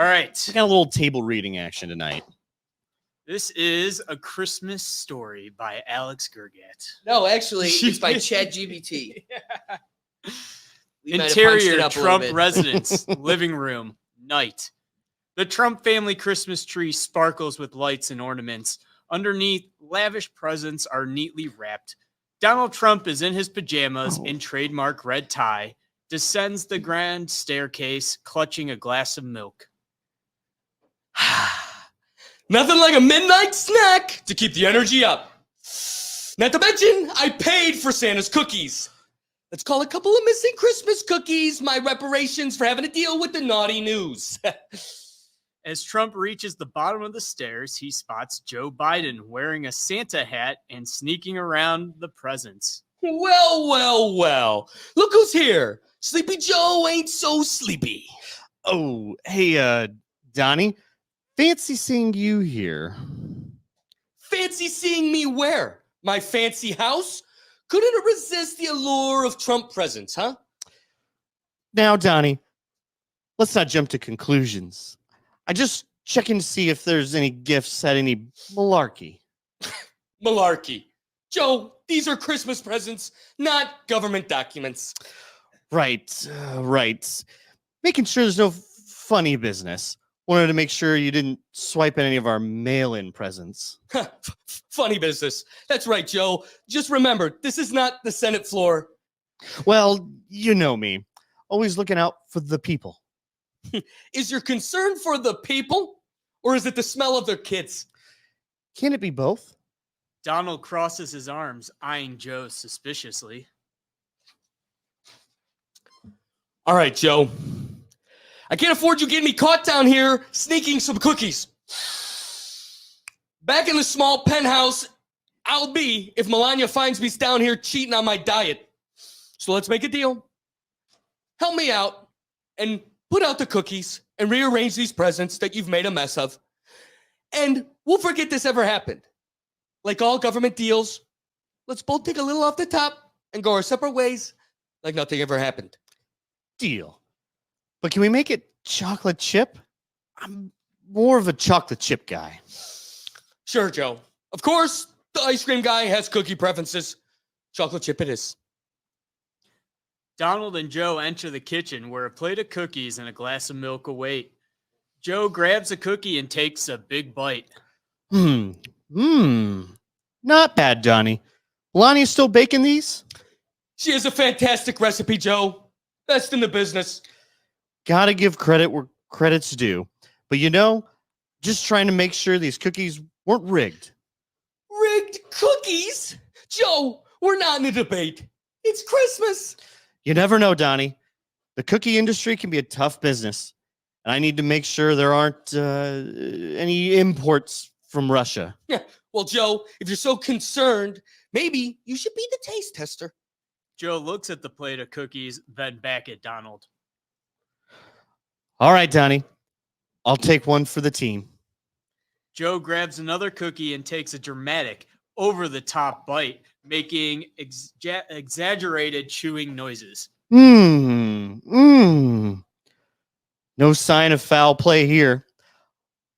All right. We got a little table reading action tonight. This is A Christmas Story by Alex Gergat. No, actually, it's by ChatGPT. Interior Trump residence, living room, night. The Trump family Christmas tree sparkles with lights and ornaments. Underneath, lavish presents are neatly wrapped. Donald Trump is in his pajamas in trademark red tie, descends the grand staircase, clutching a glass of milk. Nothing like a midnight snack to keep the energy up. Not to mention, I paid for Santa's cookies. Let's call a couple of missing Christmas cookies my reparations for having to deal with the naughty news. As Trump reaches the bottom of the stairs, he spots Joe Biden wearing a Santa hat and sneaking around the presents. Well. Look who's here. Sleepy Joe ain't so sleepy. Oh, hey, Donnie. Fancy seeing you here. Fancy seeing me where? My fancy house? Couldn't resist the allure of Trump presents, huh? Now, Donnie, let's not jump to conclusions. I just checking to see if there's any gifts at any malarkey. Malarkey. Joe, these are Christmas presents, not government documents. Right. Making sure there's no funny business. Wanted to make sure you didn't swipe any of our mail-in presents. Funny business. That's right, Joe. Just remember, this is not the Senate floor. Well, you know me. Always looking out for the people. Is your concern for the people, or is it the smell of their kids? Can it be both? Donald crosses his arms, eyeing Joe suspiciously. All right, Joe. I can't afford you getting me caught down here sneaking some cookies. Back in the small penthouse, I'll be if Melania finds me down here cheating on my diet. So let's make a deal. Help me out and put out the cookies and rearrange these presents that you've made a mess of. And we'll forget this ever happened. Like all government deals, let's both take a little off the top and go our separate ways like nothing ever happened. Deal. But can we make it chocolate chip? I'm more of a chocolate chip guy. Sure, Joe. Of course, the ice cream guy has cookie preferences. Chocolate chip it is. Donald and Joe enter the kitchen where a plate of cookies and a glass of milk await. Joe grabs a cookie and takes a big bite. Not bad, Donnie. Melania's still baking these? She has a fantastic recipe, Joe. Best in the business. Gotta give credit where credit's due. But just trying to make sure these cookies weren't rigged. Rigged cookies? Joe, we're not in a debate. It's Christmas. You never know, Donnie. The cookie industry can be a tough business. And I need to make sure there aren't any imports from Russia. Yeah. Well, Joe, if you're so concerned, maybe you should be the taste tester. Joe looks at the plate of cookies, then back at Donald. All right, Donnie. I'll take one for the team. Joe grabs another cookie and takes a dramatic, over-the-top bite, making exaggerated chewing noises. No sign of foul play here.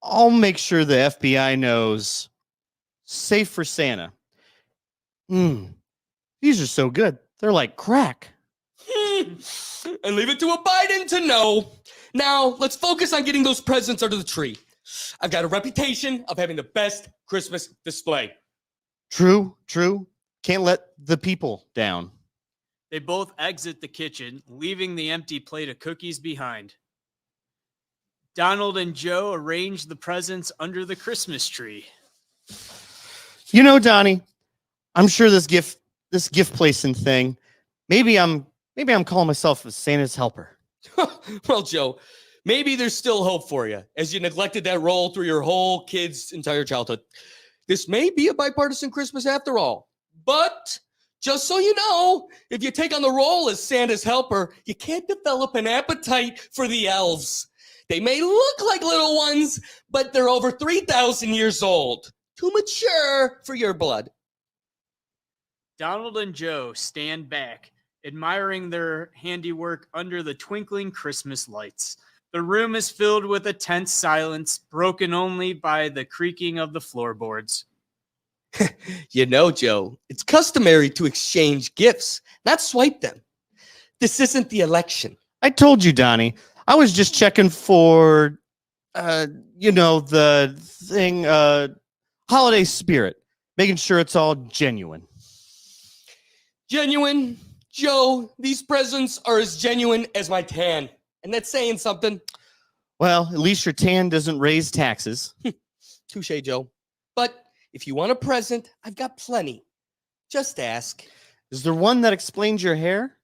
I'll make sure the FBI knows. Safe for Santa. These are so good. They're like crack. And leave it to a Biden to know. Now, let's focus on getting those presents under the tree. I've got a reputation of having the best Christmas display. True. Can't let the people down. They both exit the kitchen, leaving the empty plate of cookies behind. Donald and Joe arrange the presents under the Christmas tree. Donnie, I'm sure this gift placing thing, maybe I'm calling myself a Santa's helper. Well, Joe, maybe there's still hope for you as you neglected that role through your whole kid's entire childhood. This may be a bipartisan Christmas after all. But just so you know, if you take on the role as Santa's helper, you can't develop an appetite for the elves. They may look like little ones, but they're over 3,000 years old. Too mature for your blood. Donald and Joe stand back, admiring their handiwork under the twinkling Christmas lights. The room is filled with a tense silence, broken only by the creaking of the floorboards. You know, Joe, it's customary to exchange gifts, not swipe them. This isn't the election. I told you, Donnie. I was just checking for, the thing, holiday spirit, making sure it's all genuine. Genuine? Joe, these presents are as genuine as my tan. And that's saying something. Well, at least your tan doesn't raise taxes. Touche, Joe. But if you want a present, I've got plenty. Just ask. Is there one that explains your hair?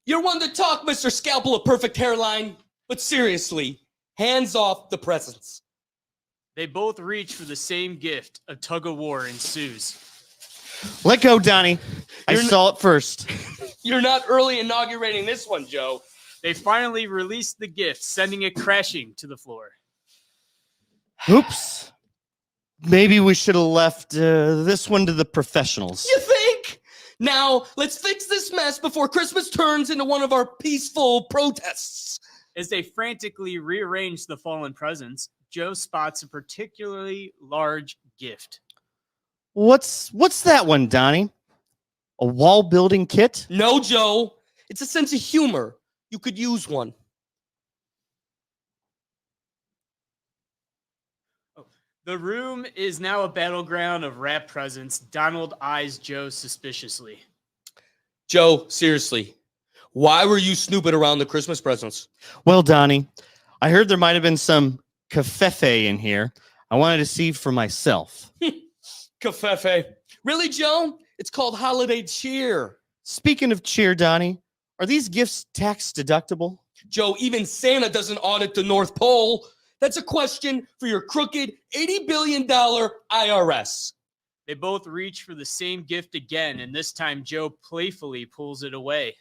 You're one to talk, Mr. Scalpel of perfect hairline. But seriously, hands off the presents. They both reach for the same gift. A tug of war ensues. Let go, Donnie. I You're saw it first. You're not early inaugurating this one, Joe. They finally release the gift, sending it crashing to the floor. Oops. Maybe we should have left this one to the professionals. You think? Now, let's fix this mess before Christmas turns into one of our peaceful protests. As they frantically rearrange the fallen presents, Joe spots a particularly large gift. What's that one, Donnie? A wall building kit? No, Joe. It's a sense of humor. You could use one. The room is now a battleground of wrapped presents. Donald eyes Joe suspiciously. Joe, seriously, why were you snooping around the Christmas presents? Well, Donnie, I heard there might have been some covfefe in here. I wanted to see for myself. Covfefe. Really, Joe? It's called holiday cheer. Speaking of cheer, Donnie, are these gifts tax deductible? Joe, even Santa doesn't audit the North Pole. That's a question for your crooked $80 billion IRS. They both reach for the same gift again, and this time Joe playfully pulls it away.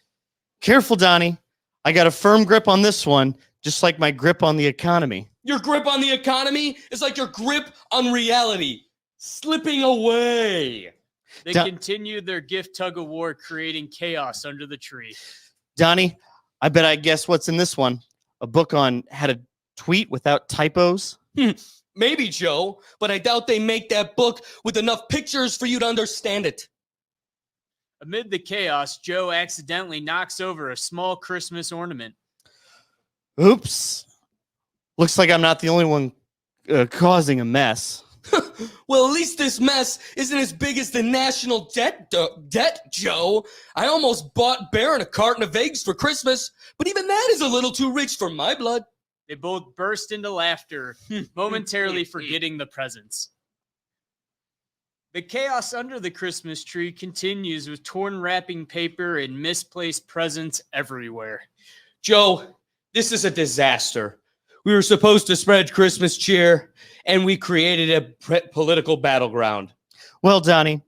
Careful, Donnie. I got a firm grip on this one, just like my grip on the economy. Your grip on the economy is like your grip on reality, slipping away. They continue their gift tug of war, creating chaos under the tree. Donnie, I bet I guess what's in this one. A book on how to tweet without typos? Maybe, Joe, but I doubt they make that book with enough pictures for you to understand it. Amid the chaos, Joe accidentally knocks over a small Christmas ornament. Oops. Looks like I'm not the only one causing a mess. Well, at least this mess isn't as big as the national debt, Joe. I almost bought Baron a carton of eggs for Christmas, but even that is a little too rich for my blood. They both burst into laughter, momentarily forgetting the presents. The chaos under the Christmas tree continues with torn wrapping paper and misplaced presents everywhere. Joe, this is a disaster. We were supposed to spread Christmas cheer, and we created a political battleground. Well, Donnie,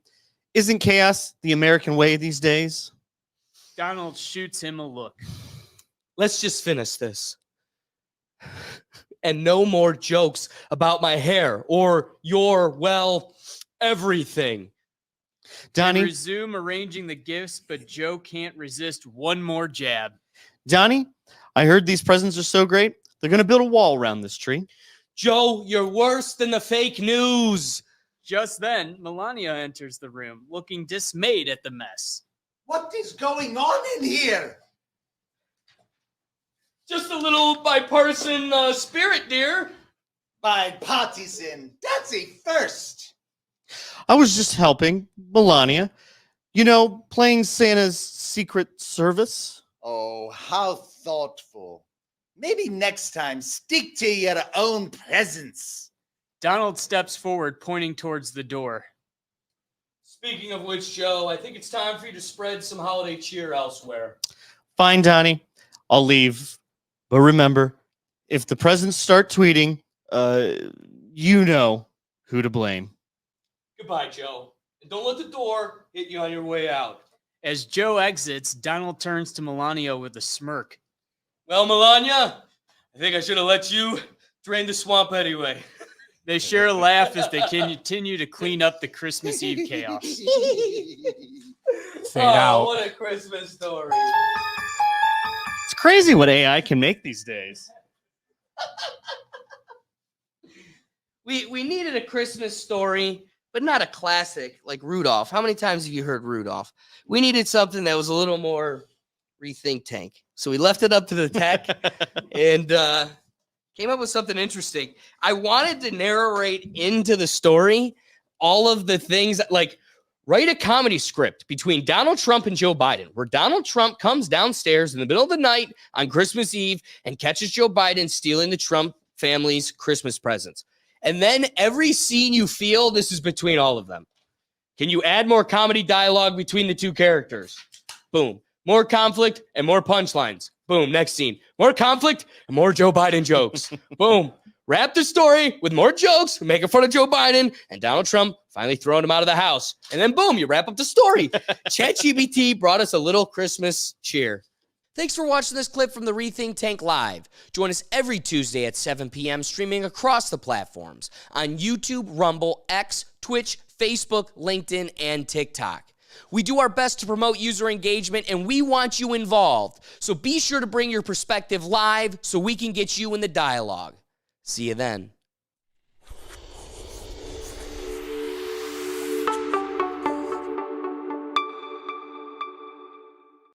isn't chaos the American way these days? Donald shoots him a look. Let's just finish this. And no more jokes about my hair or your, well, everything. Donnie, They resume arranging the gifts, but Joe can't resist one more jab. Donnie, I heard these presents are so great, they're going to build a wall around this tree. Joe, you're worse than the fake news. Just then, Melania enters the room, looking dismayed at the mess. What is going on in here? Just a little bipartisan spirit, dear. Bipartisan. That's a first. I was just helping Melania. You know, playing Santa's Secret Service. Oh, how thoughtful. Maybe next time, stick to your own presents. Donald steps forward, pointing towards the door. Speaking of which, Joe, I think it's time for you to spread some holiday cheer elsewhere. Fine, Donnie. I'll leave. But remember, if the presents start tweeting, you know who to blame. Goodbye, Joe. And don't let the door hit you on your way out. As Joe exits, Donald turns to Melania with a smirk. Well, Melania, I think I should have let you drain the swamp anyway. They share a laugh as they continue to clean up the Christmas Eve chaos. Fade out. What a Christmas story. It's crazy what AI can make these days. We needed a Christmas story, but not a classic like Rudolph. How many times have you heard Rudolph? We needed something that was a little more rethink tank. So we left it up to the tech and came up with something interesting. I wanted to narrate into the story all of the things that, like, write a comedy script between Donald Trump and Joe Biden, where Donald Trump comes downstairs in the middle of the night on Christmas Eve and catches Joe Biden stealing the Trump family's Christmas presents. And then every scene you feel, this is between all of them. Can you add more comedy dialogue between the two characters? Boom. More conflict and more punchlines. Boom. Next scene. More conflict and more Joe Biden jokes. Boom. Wrap the story with more jokes, making fun of Joe Biden and Donald Trump finally throwing him out of the house. And then boom, you wrap up the story. ChatGPT brought us a little Christmas cheer. Thanks for watching this clip from the Rethink Tank Live. Join us every Tuesday at 7 p.m. streaming across the platforms on YouTube, Rumble, X, Twitch, Facebook, LinkedIn, and TikTok. We do our best to promote user engagement, and we want you involved. So be sure to bring your perspective live so we can get you in the dialogue. See you then.